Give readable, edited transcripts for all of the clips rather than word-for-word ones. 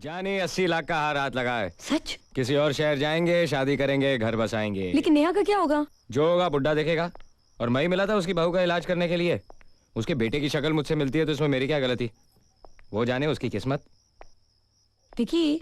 जानी 80 लाख का हार हाथ लगा है। सच? किसी और शहर जाएंगे, शादी करेंगे, घर बसाएंगे। लेकिन नेहा का क्या होगा? जो होगा बुड्ढा देखेगा। और मैं ही मिला था उसकी बहू का इलाज करने के लिए। उसके बेटे की शक्ल मुझसे मिलती है तो इसमें मेरी क्या गलती? वो जाने उसकी किस्मत। विकी,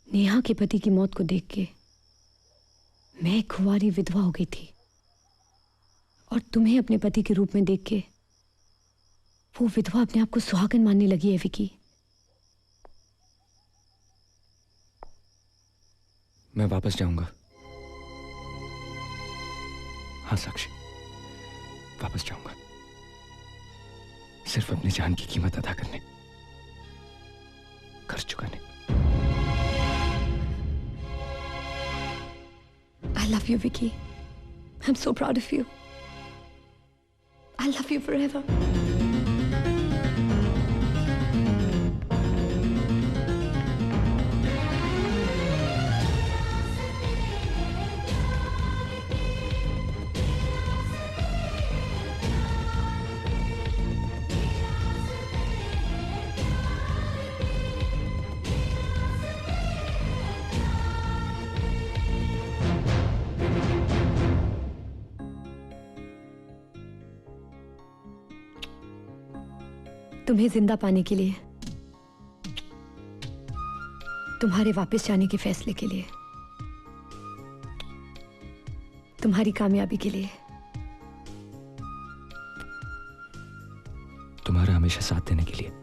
नेहा के पति की मौत को देख के मैं एक कुंवारी विधवा हो गई थी, और तुम्हें अपने पति के रूप में देख के वो विधवा अपने आप को सुहागन मानने लगी है विकी। मैं वापस जाऊंगा। हाँ साक्षी, वापस जाऊंगा, सिर्फ अपनी जान की कीमत अदा करने, कर्ज चुकाने। I love you, Vicky. I'm so proud of you. I love you forever. तुम्हें जिंदा पाने के लिए, तुम्हारे वापस जाने के फैसले के लिए, तुम्हारी कामयाबी के लिए, तुम्हारा हमेशा साथ देने के लिए।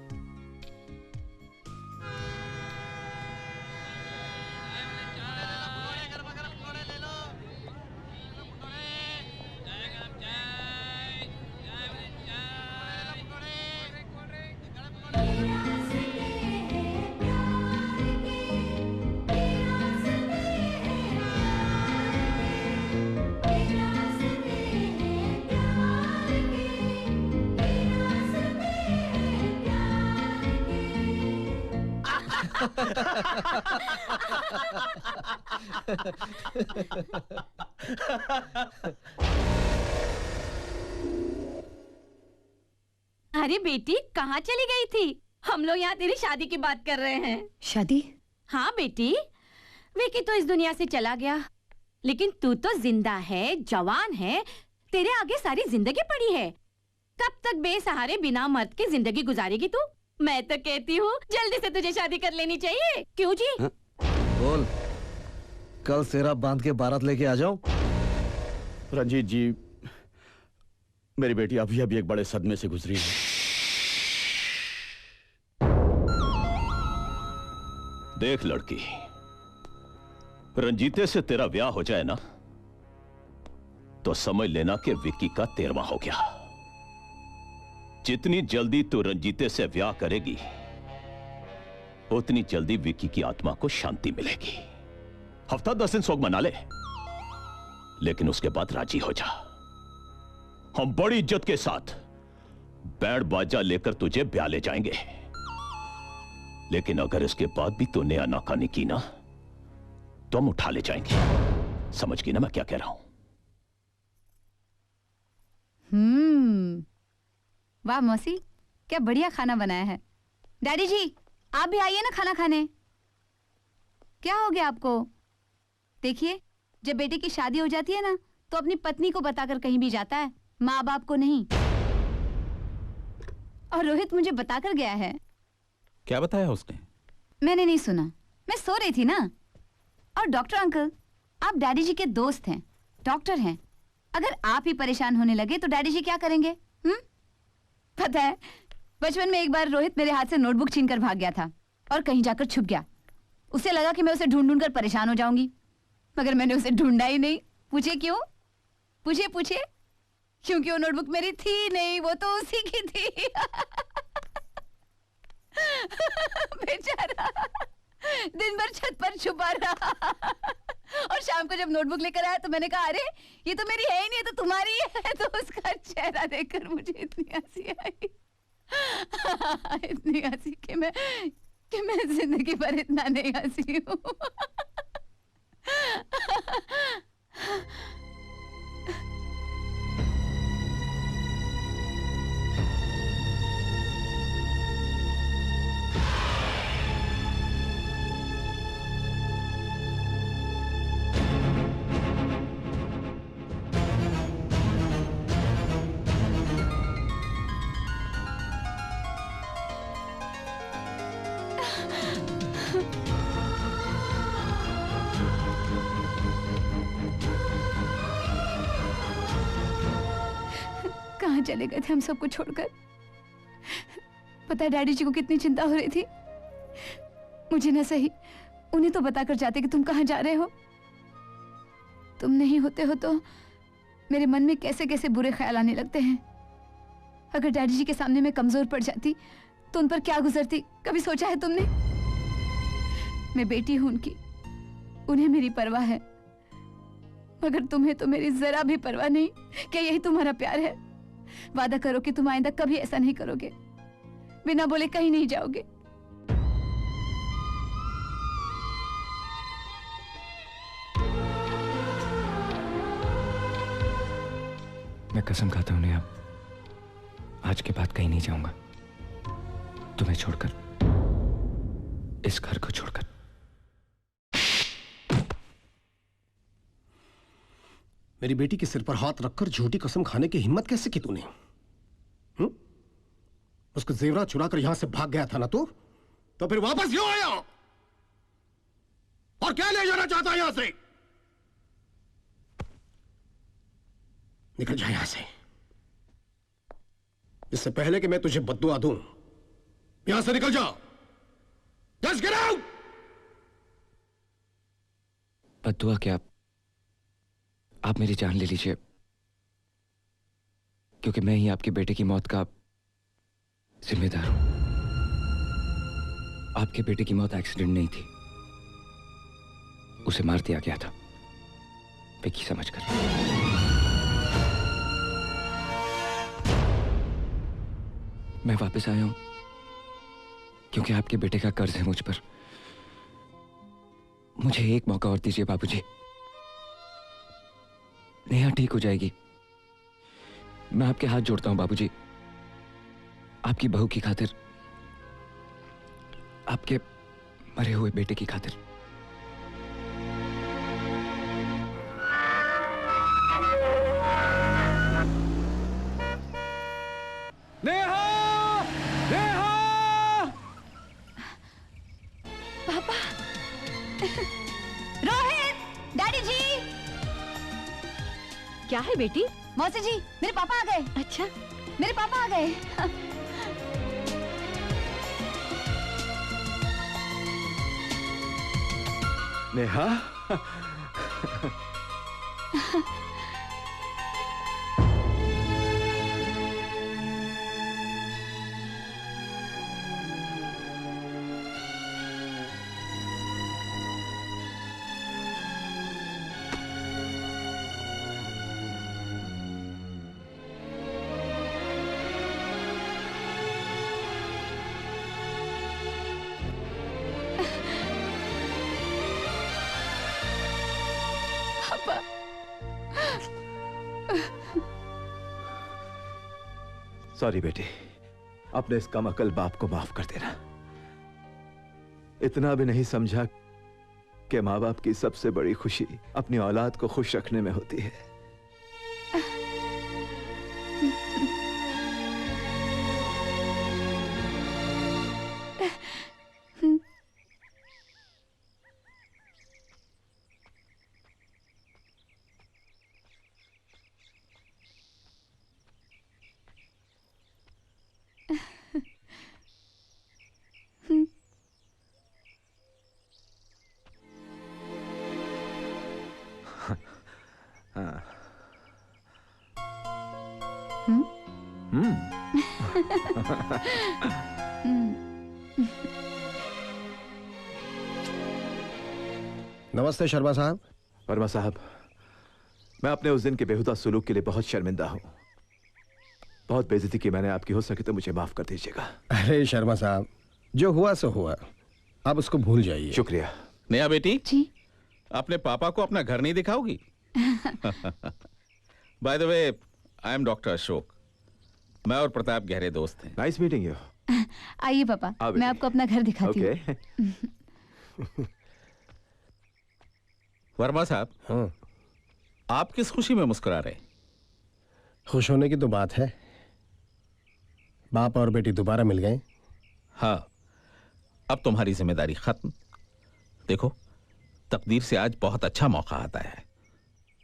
अरे बेटी, कहाँ चली गई थी? हम लोग यहाँ तेरी शादी की बात कर रहे हैं। शादी? हाँ बेटी, विकी तो इस दुनिया से चला गया, लेकिन तू तो जिंदा है, जवान है, तेरे आगे सारी जिंदगी पड़ी है। कब तक बेसहारे बिना मर्द के जिंदगी गुजारेगी तू? मैं तो कहती हूँ जल्दी से तुझे शादी कर लेनी चाहिए। क्यों जी? हाँ? बोल, कल सेहरा बांध के बारात लेके आ जाऊं? रंजीत जी, मेरी बेटी अभी अभी एक बड़े सदमे से गुजरी है। देख लड़की, रंजीते से तेरा ब्याह हो जाए ना तो समझ लेना कि विक्की का 13वां हो गया। जितनी जल्दी तू रंजीते से ब्याह करेगी उतनी जल्दी विक्की की आत्मा को शांति मिलेगी। हफ्ता 10 दिन शोक मना ले, लेकिन उसके बाद राजी हो जा। हम बड़ी इज्जत के साथ बैंड बाजा लेकर तुझे ब्याह ले जाएंगे, लेकिन अगर इसके बाद भी तूने आनाकानी की ना तो हम उठा ले जाएंगे। समझ गई ना मैं क्या कह रहा हूं? वाह मौसी, क्या बढ़िया खाना बनाया है। डैडी जी, आप भी आइए ना खाना खाने। क्या हो गया आपको? देखिए, जब बेटे की शादी हो जाती है ना तो अपनी पत्नी को बताकर कहीं भी जाता है, माँ बाप को नहीं। और रोहित मुझे बताकर गया है, क्या बताया उसने? मैंने नहीं सुना, मैं सो रही थी ना। और डॉक्टर अंकल, आप डैडी जी के दोस्त हैं, डॉक्टर हैं। अगर आप ही परेशान होने लगे तो डैडी जी क्या करेंगे? पता है, बचपन में एक बार रोहित मेरे हाथ से नोटबुक छीन कर भाग गया था और कहीं जाकर छुप गया। उसे लगा कि मैं उसे ढूंढ ढूंढ कर परेशान हो जाऊंगी, मगर मैंने उसे ढूंढा ही नहीं। पूछे क्यों? पूछे क्योंकि वो नोटबुक मेरी थी नहीं, वो तो उसी की थी। बेचारा दिन भर छत पर छुपा रहा और शाम को जब नोटबुक लेकर आया तो मैंने कहा, अरे ये तो मेरी है ही नहीं, ये तो तुम्हारी है। तो उसका चेहरा देखकर मुझे इतनी हंसी आई, इतनी हंसी कि मैं जिंदगी भर इतना नहीं हंसी हूँ। कहाँ चले गए थे हम सबको छोड़कर? पता है डैडी जी को कितनी चिंता हो रही थी। मुझे ना सही, उन्हें तो बताकर जाते कि तुम कहाँ जा रहे हो। तुम नहीं होते हो तो मेरे मन में कैसे कैसे बुरे ख्याल आने लगते हैं। अगर डैडी जी के सामने मैं कमजोर पड़ जाती तो उन पर क्या गुजरती, कभी सोचा है तुमने? मैं बेटी हूं उनकी, उन्हें मेरी परवाह है, मगर तुम्हें तो मेरी जरा भी परवाह नहीं। क्या यही तुम्हारा प्यार है? वादा करो कि तुम आइंदा कभी ऐसा नहीं करोगे, बिना बोले कहीं नहीं जाओगे। मैं कसम खाता हूं नेहा, आज के बाद कहीं नहीं जाऊंगा, तुम्हें छोड़कर, इस घर को छोड़कर। मेरी बेटी के सिर पर हाथ रखकर झूठी कसम खाने की हिम्मत कैसे की तूने? उसको जेवरात चुरा कर यहां से भाग गया था ना तू, तो फिर वापस क्यों आया? और क्या ले जाना चाहता है यहां से? निकल जा यहां से, इससे पहले कि मैं तुझे बद्दुआ दूं। यहां से निकल जा। Just get out. बद्दुआ क्या? आप मेरी जान ले लीजिए, क्योंकि मैं ही आपके बेटे की मौत का जिम्मेदार हूं। आपके बेटे की मौत एक्सीडेंट नहीं थी, उसे मार दिया गया था विकी समझकर। मैं वापस आया हूं क्योंकि आपके बेटे का कर्ज है मुझ पर। मुझे एक मौका और दीजिए बाबूजी। नेहा ठीक हो जाएगी। मैं आपके हाथ जोड़ता हूं बाबूजी, आपकी बहू की खातिर, आपके मरे हुए बेटे की खातिर। नेहा! नेहा! पापा! रोहित! डैडी जी! क्या है बेटी? मौसी जी, मेरे पापा आ गए। अच्छा, मेरे पापा आ गए। नेहा, सॉरी बेटी, अपने इस कमअकल बाप को माफ कर देना। इतना भी नहीं समझा कि माँ बाप की सबसे बड़ी खुशी अपनी औलाद को खुश रखने में होती है। नमस्ते शर्मा साहब। वर्मा साहब, मैं अपने उस दिन के बेहुदा सुलूक के लिए बहुत शर्मिंदा हूं। बहुत बेइज्जती की मैंने आपकी, हो सके तो मुझे माफ कर दीजिएगा। अरे शर्मा साहब, जो हुआ सो हुआ, आप उसको भूल जाइए। शुक्रिया। नेहा बेटी जी। अपने पापा को अपना घर नहीं दिखाओगी? By the way, I am doctor Ashok. मैं और प्रताप गहरे दोस्त हैं। Nice meeting you. आइए पापा, मैं आपको अपना घर दिखाती हूँ। ओके। वर्मा साहब, हाँ, आप किस खुशी में मुस्कुरा रहे? खुश होने की तो बात है, बाप और बेटी दोबारा मिल गए। हाँ, अब तुम्हारी जिम्मेदारी खत्म। देखो, तकदीर से आज बहुत अच्छा मौका आता है।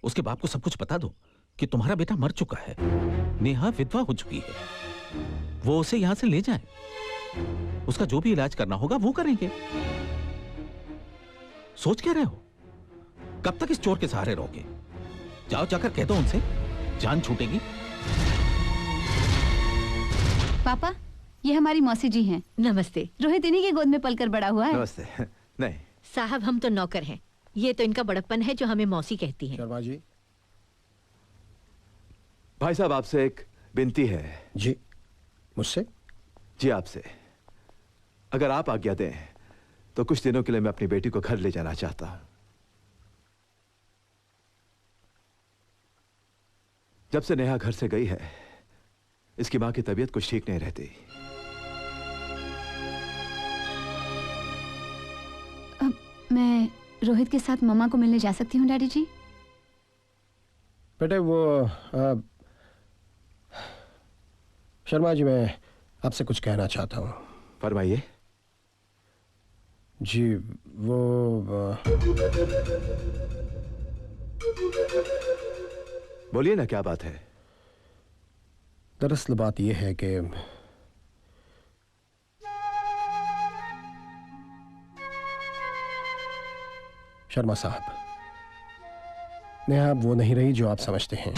उसके बाप को सब कुछ बता दो कि तुम्हारा बेटा मर चुका है, नेहा विधवा हो चुकी है। वो उसे यहां से ले जाए, उसका जो भी इलाज करना होगा वो करेंगे। सोच क्या रहे हो? कब तक इस चोर के सहारे रहोगे? जाओ, जाकर कह दो उनसे, जान छूटेगी। पापा, ये हमारी मौसी जी हैं। नमस्ते। रोहित इन्हीं की गोद में पलकर बड़ा हुआ है। नमस्ते। नहीं साहब, हम तो नौकर हैं, ये तो इनका बड़प्पन है जो हमें मौसी कहती हैं। शर्मा जी। भाई साहब, आपसे एक विनती है। जी, मुझसे? जी आपसे। अगर आप आज्ञा दें तो कुछ दिनों के लिए मैं अपनी बेटी को घर ले जाना चाहता हूं। जब से नेहा घर से गई है, इसकी मां की तबीयत कुछ ठीक नहीं रहती। मैं रोहित के साथ मम्मा को मिलने जा सकती हूँ डैडी जी? बेटे वो शर्मा जी, मैं आपसे कुछ कहना चाहता हूँ। फरमाइए। जी वो बोलिए ना, क्या बात है? दरअसल बात यह है कि शर्मा साहब, नेहा अब वो नहीं रही जो आप समझते हैं।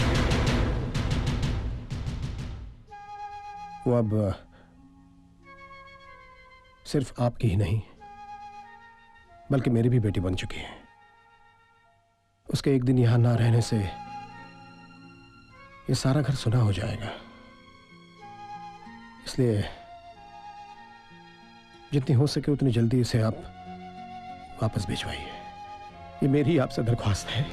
वो अब सिर्फ आपकी ही नहीं बल्कि मेरी भी बेटी बन चुकी है। उसके एक दिन यहां ना रहने से ये सारा घर सुना हो जाएगा। इसलिए जितनी हो सके उतनी जल्दी इसे आप वापस भिजवाइए। ये मेरी आपसे दरख्वास्त है।